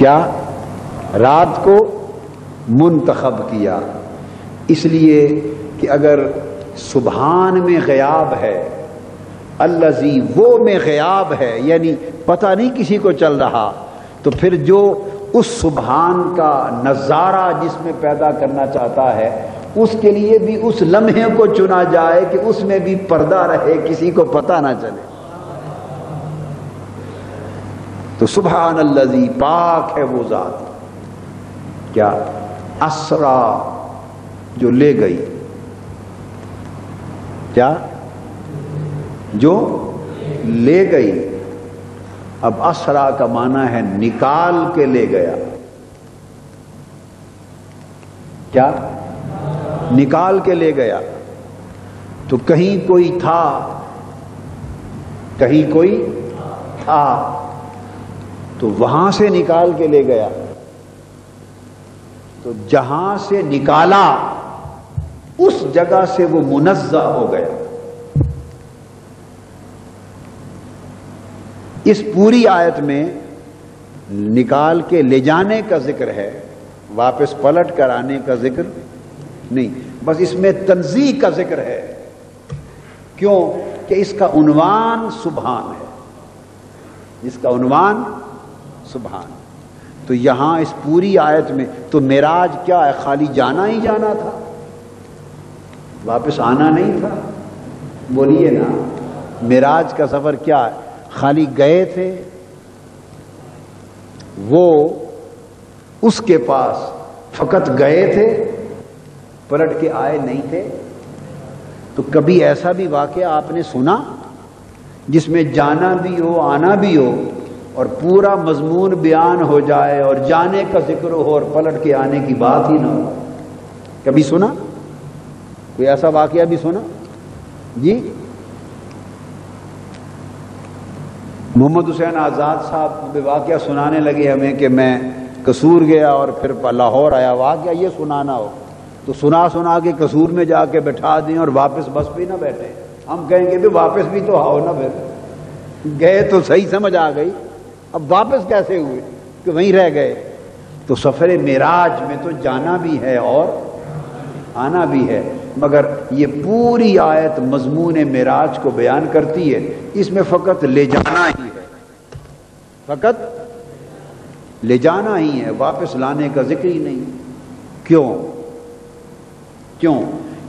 کیا؟ رات کو منتخب کیا، اس لیے کہ اگر سبحان میں غیاب ہے، الذی وہ میں غیاب ہے، یعنی پتہ نہیں کسی کو چل رہا، تو پھر جو اس سبحان کا نظارہ جس میں پیدا کرنا چاہتا ہے اس کے لیے بھی اس لمحے کو چنا جائے کہ اس میں بھی پردہ رہے، کسی کو پتہ نہ چلے۔ تو سبحان الذی، پاک ہے وہ ذات، کیا؟ اسرا، جو لے گئی، کیا؟ جو لے گئی۔ اب اسرا کا معنی ہے نکال کے لے گیا، کیا؟ نکال کے لے گیا۔ تو کہیں کوئی تھا، کہیں کوئی تھا، تو وہاں سے نکال کے لے گیا، تو جہاں سے نکالا اس جگہ سے وہ منزہ ہو گیا۔ اس پوری آیت میں نکال کے لے جانے کا ذکر ہے، واپس پلٹ کر آنے کا ذکر نہیں، بس اس میں تنزیہ کا ذکر ہے۔ کیوں؟ کہ اس کا عنوان سبحان ہے، اس کا عنوان سبحان۔ تو یہاں اس پوری آیت میں تو معراج کیا ہے؟ خالی جانا ہی جانا تھا، واپس آنا نہیں تھا۔ بولیے نا، معراج کا سفر کیا ہے؟ خالی گئے تھے، وہ اس کے پاس فقط گئے تھے، پلٹ کے آئے نہیں تھے۔ تو کبھی ایسا بھی واقعہ آپ نے سنا جس میں جانا بھی ہو، آنا بھی ہو، اور پورا مضمون بیان ہو جائے اور جانے کا ذکر ہو اور پلٹ کے آنے کی بات ہی نہ ہو؟ کبھی سنا؟ کوئی ایسا واقعہ بھی سنا؟ جی، محمد حسین آزاد صاحب واقعہ سنانے لگے ہمیں کہ میں قصور گیا اور پھر لاہور آیا، واقعہ یہ سنانا ہو تو سنا کے قصور میں جا کے بٹھا دیں اور واپس بس پہ نہ بیٹھے۔ ہم کہیں گے بھی واپس بھی تو آؤ نا، پھر گئے تو صحیح سمجھ آ گئی، اب واپس کیسے ہوئے کہ وہیں رہ گئے؟ تو سفر معراج میں تو جانا بھی ہے اور آنا بھی ہے، مگر یہ پوری آیت مضمون معراج کو بیان کرتی ہے، اس میں فقط لے جانا ہی ہے، فقط لے جانا ہی ہے، واپس لانے کا ذکر ہی نہیں۔ کیوں؟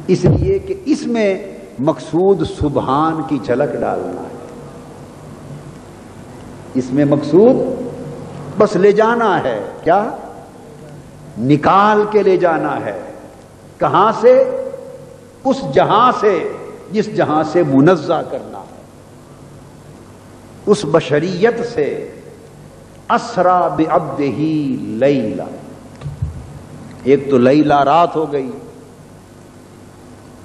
اس لیے کہ اس میں مقصود سبحان کی جھلک ڈالنا ہے، اس میں مقصود بس لے جانا ہے، کیا؟ نکال کے لے جانا ہے۔ کہاں سے؟ اس جہاں سے جس جہاں سے منزہ کرنا ہے، اس بشریت سے۔ اسرا بعبدہ لیلا، ایک تو لیلا رات ہو گئی،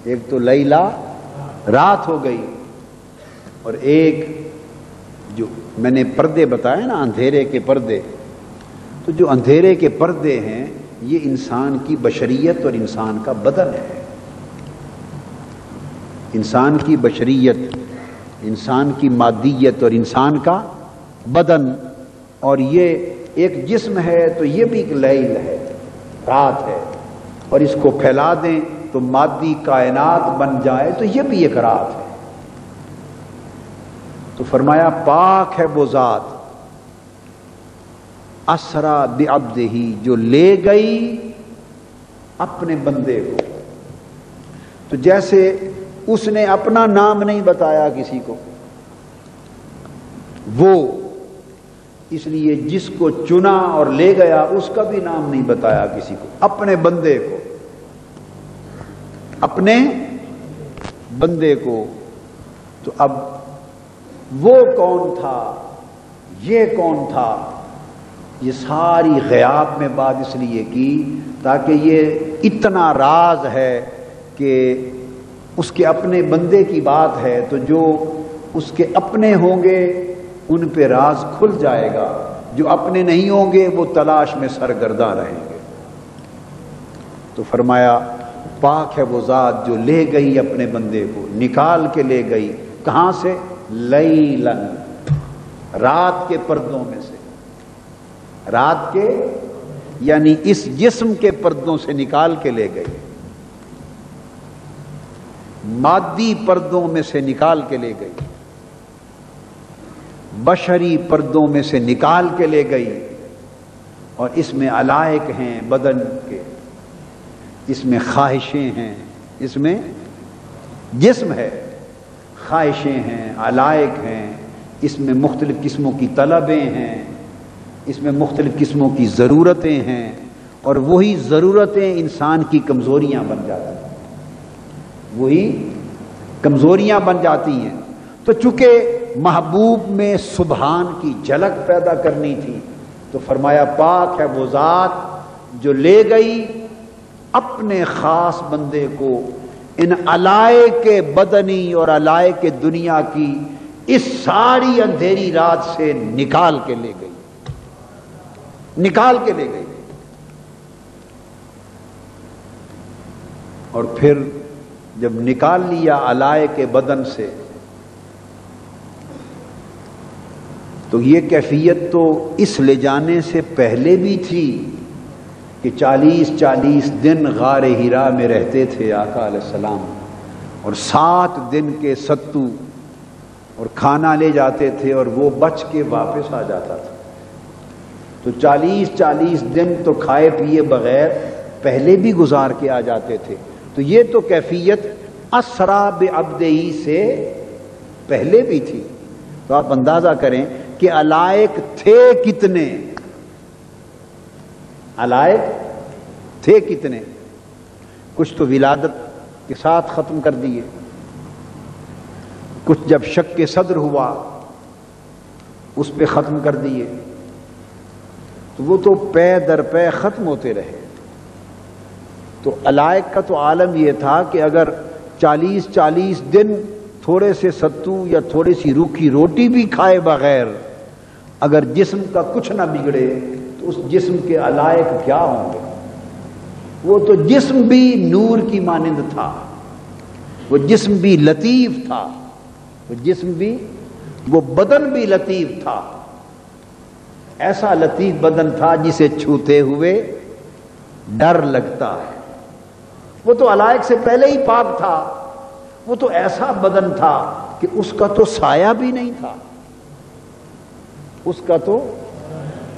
ایک تو لیلا رات ہو گئی، اور ایک جو میں نے پردے بتائے نا، اندھیرے کے پردے، تو جو اندھیرے کے پردے ہیں یہ انسان کی بشریت اور انسان کا بدن ہے، انسان کی بشریت، انسان کی مادیت اور انسان کا بدن، اور یہ ایک جسم ہے تو یہ بھی ایک لیل ہے، رات ہے، اور اس کو پھیلا دیں تو مادی کائنات بن جائے تو یہ بھی ایک رات ہے۔ تو فرمایا پاک ہے وہ ذات، اسرا بعبدہ، جو لے گئی اپنے بندے کو۔ تو جیسے اس نے اپنا نام نہیں بتایا کسی کو، وہ اس لیے جس کو چنا اور لے گیا اس کا بھی نام نہیں بتایا کسی کو، اپنے بندے کو، اپنے بندے کو۔ تو اب وہ کون تھا، یہ کون تھا، یہ ساری غیاب میں بات اس لیے کی تاکہ یہ اتنا راز ہے کہ اس کے اپنے بندے کی بات ہے، تو جو اس کے اپنے ہوں گے ان پہ راز کھل جائے گا، جو اپنے نہیں ہوں گے وہ تلاش میں سرگرداں رہیں گے۔ تو فرمایا پاک ہے وہ ذات جو لے گئی اپنے بندے کو، نکال کے لے گئی، کہاں سے؟ لیلن، رات کے پردوں میں سے۔ رات کے یعنی اس جسم کے پردوں سے نکال کے لے گئی، مادی پردوں میں سے نکال کے لے گئی، بشری پردوں میں سے نکال کے لے گئی، اور اس میں علائق ہیں بدن کے، اس میں خواہشیں ہیں، اس میں جسم ہے، خواہشیں ہیں، علائق ہیں، اس میں مختلف قسموں کی طلبیں ہیں، اس میں مختلف قسموں کی ضرورتیں ہیں، اور وہی ضرورتیں انسان کی کمزوریاں بن جاتی ہیں، وہی کمزوریاں بن جاتی ہیں۔ تو چونکہ محبوب میں سبحان کی جھلک پیدا کرنی تھی تو فرمایا پاک ہے وہ ذات جو لے گئی اپنے خاص بندے کو ان علائق بدنی اور علائق دنیا کی اس ساری اندھیری رات سے نکال کے لے گئی، نکال کے لے گئی۔ اور پھر جب نکال لیا علائق بدن سے تو یہ کیفیت تو اس لے جانے سے پہلے بھی تھی کہ 40 دن غار حرا میں رہتے تھے آقا علیہ السلام، اور 7 دن کے ستو اور کھانا لے جاتے تھے اور وہ بچ کے واپس آ جاتا تھا۔ تو 40 دن تو کھائے پیے بغیر پہلے بھی گزار کے آ جاتے تھے۔ تو یہ تو کیفیت اسرا بعبدہی سے پہلے بھی تھی۔ تو آپ اندازہ کریں کہ علائق تھے کتنے، علائق تھے کتنے۔ کچھ تو ولادت کے ساتھ ختم کر دیے، کچھ جب شک کے صدر ہوا اس پہ ختم کر دیے، تو وہ تو پے در پے ختم ہوتے رہے۔ تو علائق کا تو عالم یہ تھا کہ اگر 40 دن تھوڑے سے ستو یا تھوڑی سی روکھی روٹی بھی کھائے بغیر اگر جسم کا کچھ نہ بگڑے تو اس جسم کے علائق کیا ہوں گے؟ وہ تو جسم بھی نور کی مانند تھا، وہ جسم بھی لطیف تھا، وہ جسم بھی، وہ بدن بھی لطیف تھا، ایسا لطیف بدن تھا جسے چھوتے ہوئے ڈر لگتا ہے۔ وہ تو علائق سے پہلے ہی پاک تھا، وہ تو ایسا بدن تھا کہ اس کا تو سایہ بھی نہیں تھا، اس کا تو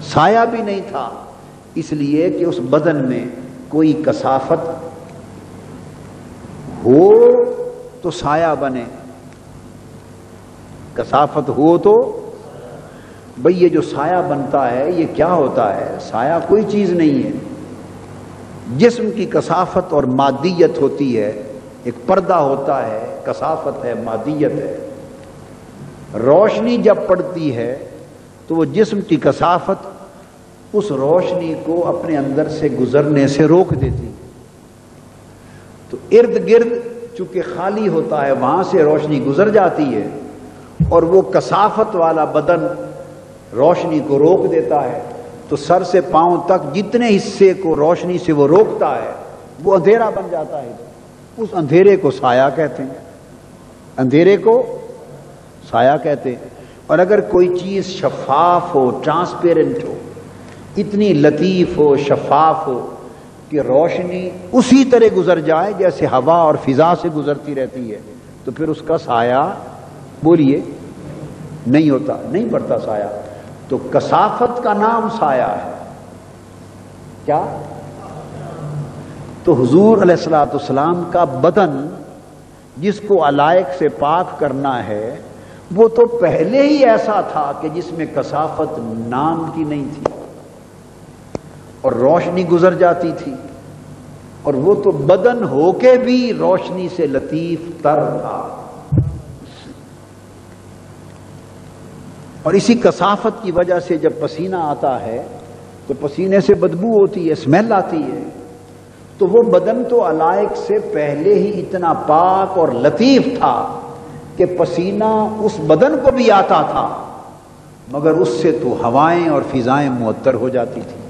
سایہ بھی نہیں تھا، اس لیے کہ اس بدن میں کوئی کثافت ہو تو سایہ بنے، کثافت ہو تو بھئی یہ جو سایہ بنتا ہے یہ کیا ہوتا ہے؟ سایہ کوئی چیز نہیں ہے، جسم کی کثافت اور مادیت ہوتی ہے، ایک پردہ ہوتا ہے، کثافت ہے، مادیت ہے۔ روشنی جب پڑتی ہے تو وہ جسم کی کثافت اس روشنی کو اپنے اندر سے گزرنے سے روک دیتی، تو ارد گرد چونکہ خالی ہوتا ہے وہاں سے روشنی گزر جاتی ہے، اور وہ کثافت والا بدن روشنی کو روک دیتا ہے، تو سر سے پاؤں تک جتنے حصے کو روشنی سے وہ روکتا ہے وہ اندھیرا بن جاتا ہے۔ اس اندھیرے کو سایہ کہتے ہیں، اندھیرے کو سایہ کہتے ہیں۔ اور اگر کوئی چیز شفاف ہو، ٹرانسپیرنٹ ہو، اتنی لطیف ہو، شفاف ہو کہ روشنی اسی طرح گزر جائے جیسے ہوا اور فضا سے گزرتی رہتی ہے، تو پھر اس کا سایہ بولیے نہیں ہوتا، نہیں پڑتا سایہ۔ تو کثافت کا نام سایہ ہے۔ کیا؟ تو حضور علیہ الصلوۃ والسلام کا بدن جس کو علائق سے پاک کرنا ہے وہ تو پہلے ہی ایسا تھا کہ جس میں کثافت نام کی نہیں تھی اور روشنی گزر جاتی تھی، اور وہ تو بدن ہو کے بھی روشنی سے لطیف تر تھا۔ اور اسی کثافت کی وجہ سے جب پسینہ آتا ہے تو پسینے سے بدبو ہوتی ہے، اسمیل آتی ہے۔ تو وہ بدن تو علائق سے پہلے ہی اتنا پاک اور لطیف تھا کہ پسینہ اس بدن کو بھی آتا تھا، مگر اس سے تو ہوائیں اور فضائیں معطر ہو جاتی تھی۔